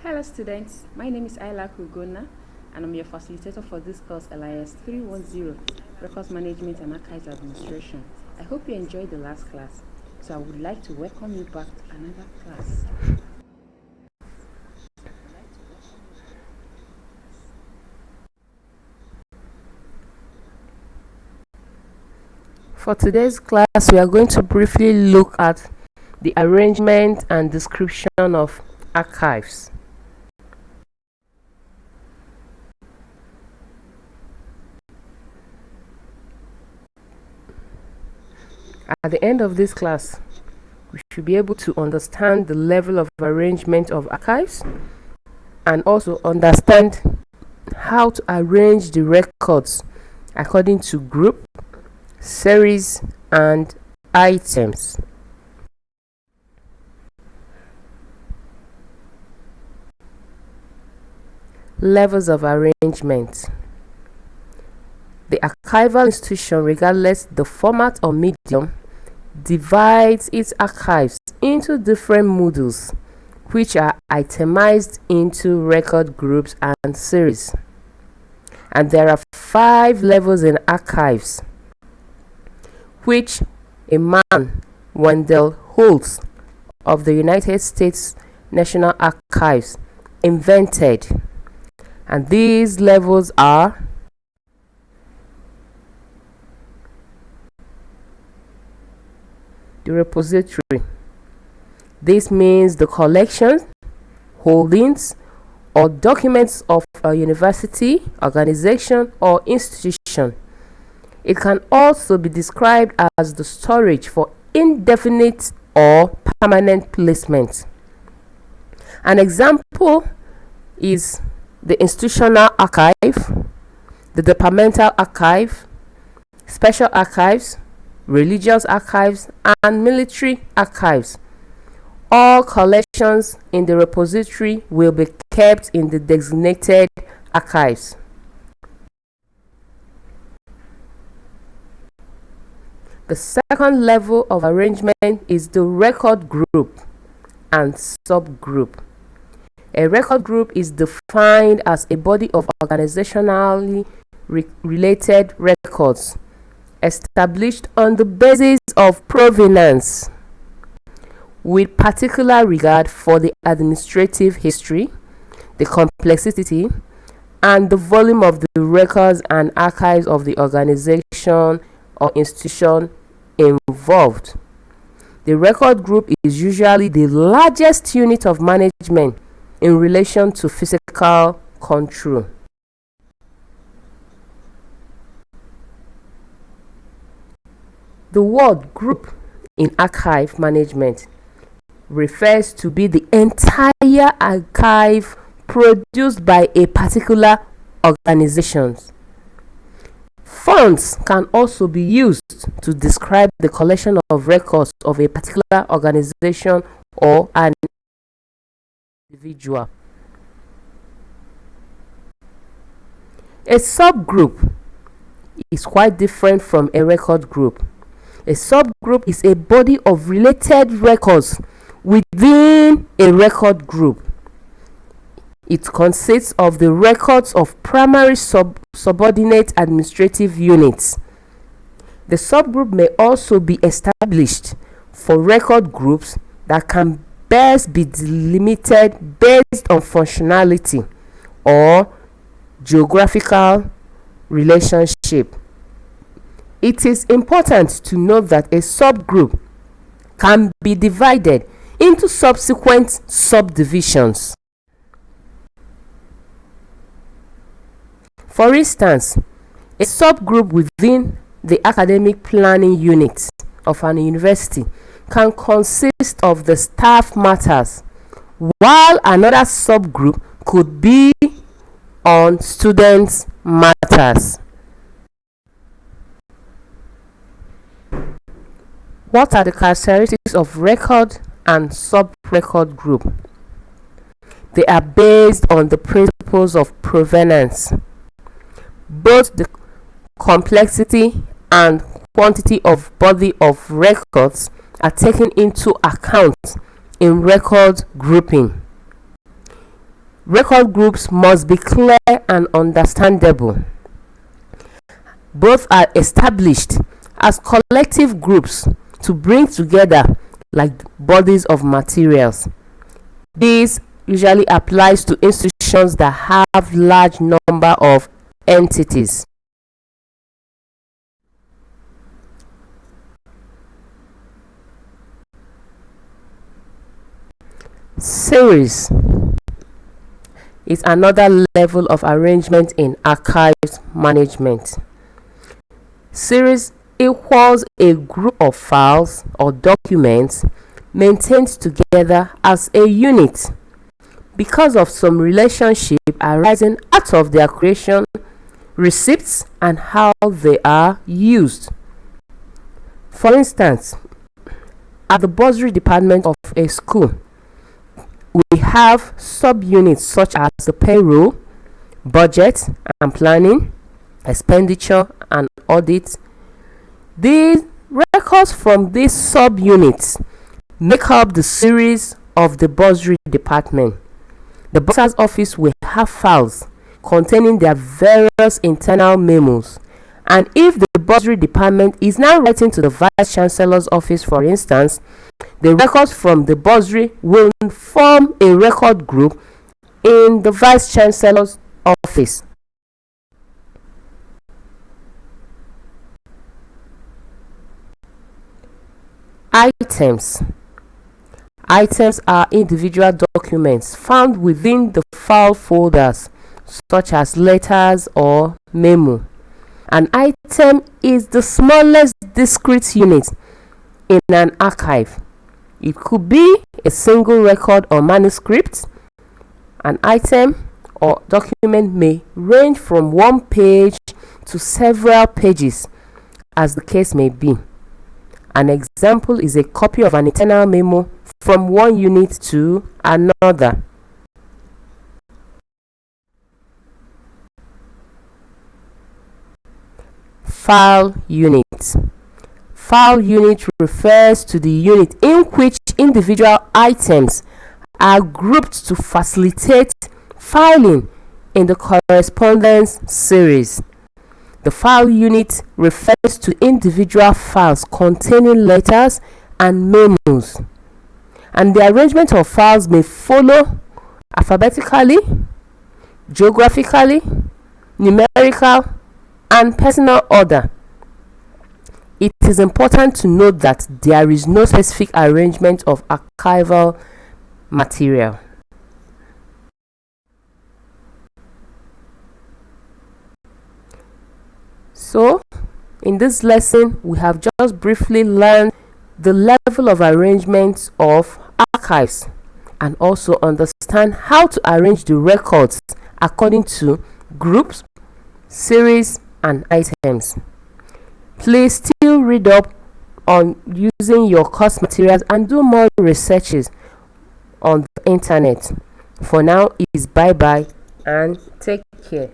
Hello students, my name is Ayla Kugona and I'm your facilitator for this course LIS 310, Records Management and Archives Administration. I hope you enjoyed the last class, so I would like to welcome you back to another class. For today's class, we are going to briefly look at the arrangement and description of archives. At the end of this class, we should be able to understand the level of arrangement of archives and also understand how to arrange the records according to group, series, and items. Levels of arrangement. The archival institution, regardless the format or medium, divides its archives into different modules, which are itemized into record groups and series. And there are 5 levels in archives, which a man, Wendell Holtz, of the United States National Archives, invented. And these levels are: the repository. This means the collections, holdings, or documents of a university, organization, or institution. It can also be described as the storage for indefinite or permanent placement. An example is the institutional archive, the departmental archive, special archives, religious archives, and military archives. All collections in the repository will be kept in the designated archives. The second level of arrangement is the record group and subgroup. A record group is defined as a body of organizationally related records established on the basis of provenance, with particular regard for the administrative history, the complexity, and the volume of the records and archives of the organization or institution involved. The record group is usually the largest unit of management in relation to physical control. The word group in archive management refers to be the entire archive produced by a particular organization. Fonts can also be used to describe the collection of records of a particular organization or an individual. A subgroup is quite different from a record group. A subgroup is a body of related records within a record group. It consists of the records of primary subordinate administrative units. The subgroup may also be established for record groups that can best be delimited based on functionality or geographical relationship. It is important to note that a subgroup can be divided into subsequent subdivisions. For instance, a subgroup within the academic planning unit of an university can consist of the staff matters, while another subgroup could be on students' matters. What are the characteristics of record and sub-record group? They are based on the principles of provenance. Both the complexity and quantity of body of records are taken into account in record grouping. Record groups must be clear and understandable. Both are established as collective groups to bring together like bodies of materials. This usually applies to institutions that have large number of entities. Series is another level of arrangement in archives management. Series equals a group of files or documents maintained together as a unit because of some relationship arising out of their creation, receipts, and how they are used. For instance, at the bursary department of a school, we have subunits such as the payroll, budget and planning, expenditure and audit. These records from these subunits make up the series of the bursary department. The bursar's office will have files containing their various internal memos, and if the bursary department is now writing to the vice chancellor's office, for instance, the records from the bursary will form a record group in the vice chancellor's office. Items. Items are individual documents found within the file folders, such as letters or memo. An item is the smallest discrete unit in an archive. It could be a single record or manuscript. An item or document may range from one page to several pages, as the case may be. An example is a copy of an internal memo from one unit to another. File unit. File unit refers to the unit in which individual items are grouped to facilitate filing in the correspondence series. The file unit refers to individual files containing letters and memos, and the arrangement of files may follow alphabetically, geographically, numerical, and personal order. It is important to note that there is no specific arrangement of archival material. So, in this lesson, we have just briefly learned the level of arrangement of archives and also understand how to arrange the records according to groups, series, and items. Please still read up on using your course materials and do more researches on the internet. For now, is bye bye and take care.